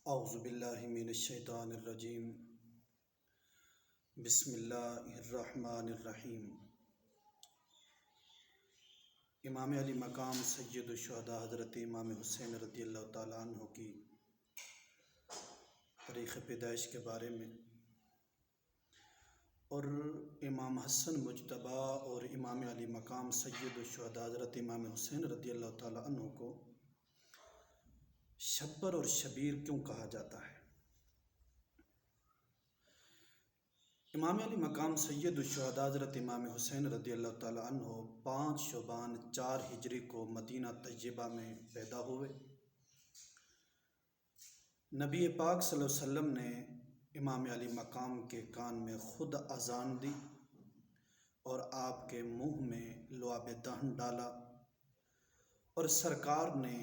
اعوذ باللہ من الشیطان الرجیم بسم اللہ الرحمن الرحیم۔ امام علی مقام سید الشہداء حضرت امام حسین رضی اللہ تعالیٰ عنہ کی تاریخ پیدائش کے بارے میں اور امام حسن مجتبی اور امام علی مقام سید الشہداء حضرت امام حسین رضی اللہ تعالیٰ عنہ کو شبر اور شبیر کیوں کہا جاتا ہے۔ امام علی مقام سید الشہداء حضرت امام حسین رضی اللہ تعالیٰ عنہ 5 شعبان 4 ہجری کو مدینہ طیبہ میں پیدا ہوئے۔ نبی پاک صلی اللہ علیہ وسلم نے امام علی مقام کے کان میں خود اذان دی اور آپ کے منہ میں لعاب دہن ڈالا، اور سرکار نے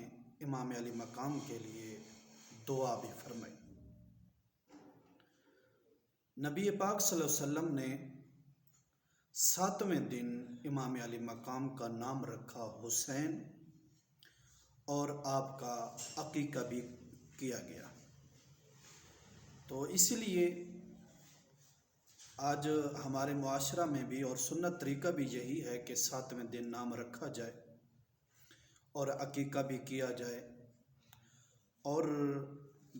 امام علی مقام کے لیے دعا بھی فرمائی۔ نبی پاک صلی اللہ علیہ وسلم نے 7ویں دن امام علی مقام کا نام رکھا حسین، اور آپ کا عقیقہ بھی کیا گیا۔ تو اس لیے آج ہمارے معاشرہ میں بھی اور سنت طریقہ بھی یہی ہے کہ 7ویں دن نام رکھا جائے اور عقیقہ بھی کیا جائے، اور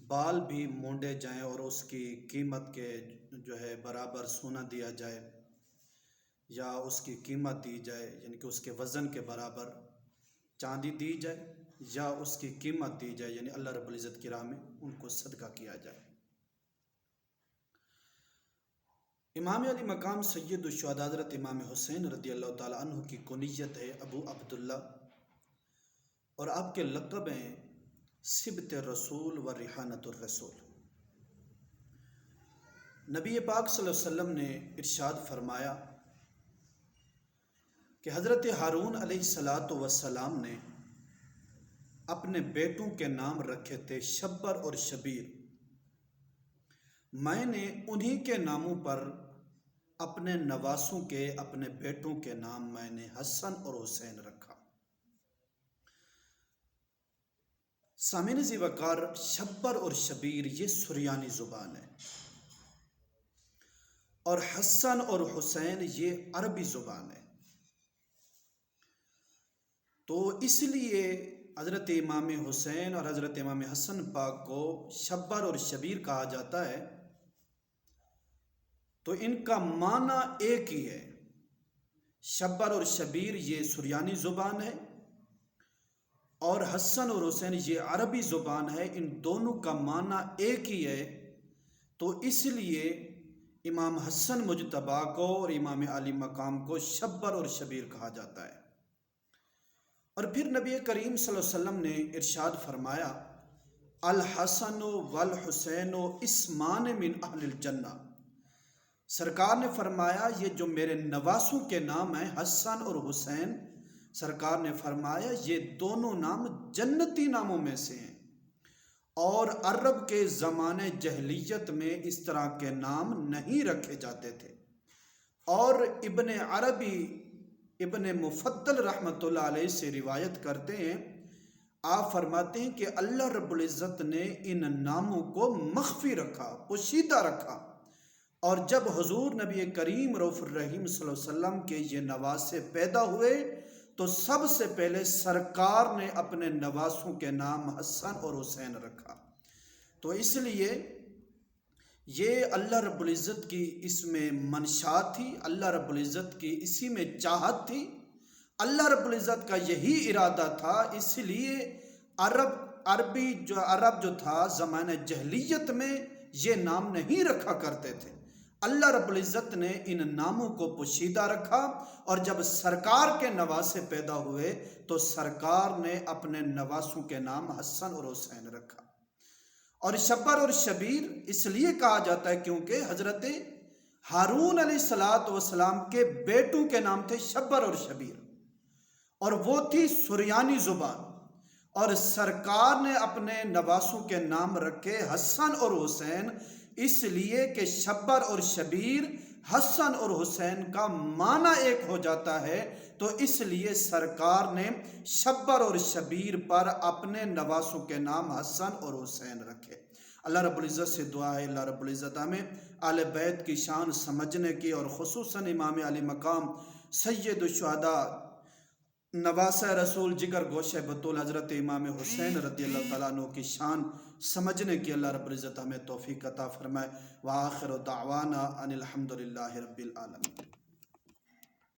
بال بھی مونڈے جائیں اور اس کی قیمت کے برابر سونا دیا جائے، یا اس کی قیمت دی جائے، یعنی کہ اس کے وزن کے برابر چاندی دی جائے، یا اس کی قیمت دی جائے، یعنی اللہ رب العزت کی راہ میں ان کو صدقہ کیا جائے۔ امام علی مقام سید الشہداء حضرت امام حسین رضی اللہ تعالیٰ عنہ کی کنیت ہے ابو عبداللہ، اور آپ کے لقب ہیں سبط رسول و ریحانت الرسول۔ نبی پاک صلی اللہ علیہ وسلم نے ارشاد فرمایا کہ حضرت ہارون علیہ السلام نے اپنے بیٹوں کے نام رکھے تھے شبر اور شبیر۔ میں نے انہی کے ناموں پر اپنے نواسوں کے اپنے بیٹوں کے نام میں نے حسن اور حسین رکھا۔ سامعین ذی وقار، شبر اور شبیر یہ سریانی زبان ہے، اور حسن اور حسین یہ عربی زبان ہے۔ تو اس لیے حضرت امام حسین اور حضرت امام حسن پاک کو شبر اور شبیر کہا جاتا ہے۔ تو ان کا معنی ایک ہی ہے۔ شبر اور شبیر یہ سریانی زبان ہے، اور حسن اور حسین یہ عربی زبان ہے، ان دونوں کا معنی ایک ہی ہے۔ تو اس لیے امام حسن مجتبی کو اور امام علی مقام کو شبر اور شبیر کہا جاتا ہے۔ اور پھر نبی کریم صلی اللہ علیہ وسلم نے ارشاد فرمایا، الحسن والحسین اسمان من اہل الجنہ۔ سرکار نے فرمایا یہ جو میرے نواسوں کے نام ہیں حسن اور حسین، سرکار نے فرمایا یہ دونوں نام جنتی ناموں میں سے ہیں، اور عرب کے زمانے جہلیت میں اس طرح کے نام نہیں رکھے جاتے تھے۔ اور ابن عربی ابن مفضل رحمۃ اللہ علیہ سے روایت کرتے ہیں، آپ فرماتے ہیں کہ اللہ رب العزت نے ان ناموں کو مخفی رکھا، پوشیدہ رکھا، اور جب حضور نبی کریم رؤوف الرحیم صلی اللہ علیہ وسلم کے یہ نواسے پیدا ہوئے تو سب سے پہلے سرکار نے اپنے نواسوں کے نام حسن اور حسین رکھا۔ تو اس لیے یہ اللہ رب العزت کی اس میں منشا تھی، اللہ رب العزت کی اسی میں چاہت تھی، اللہ رب العزت کا یہی ارادہ تھا۔ اس لیے عرب جو تھا زمانہ جہلیت میں یہ نام نہیں رکھا کرتے تھے۔ اللہ رب العزت نے ان ناموں کو پوشیدہ رکھا، اور جب سرکار کے نواسے پیدا ہوئے تو سرکار نے اپنے نواسوں کے نام حسن اور حسین رکھا۔ اور شبر اور شبیر اس لیے کہا جاتا ہے کیونکہ حضرت ہارون علیہ السلام کے بیٹوں کے نام تھے شبر اور شبیر، اور وہ تھی سریانی زبان، اور سرکار نے اپنے نواسوں کے نام رکھے حسن اور حسین اس لیے کہ شبر اور شبیر حسن اور حسین کا معنی ایک ہو جاتا ہے، تو اس لیے سرکار نے شبر اور شبیر پر اپنے نواسوں کے نام حسن اور حسین رکھے۔ اللہ رب العزت سے دعا ہے اللہ رب العزت ہمیں اہل بیت کی شان سمجھنے کی اور خصوصاً امام علی مقام سید الشہداء نواسہ رسول جگر گوشہ بطول حضرت امام حسین رضی اللہ تعالیٰ عنہ کی شان سمجھنے کی اللہ رب العزت ہمیں توفیق عطا فرمائے۔ وآخر دعوانا ان الحمدللہ رب العالمین۔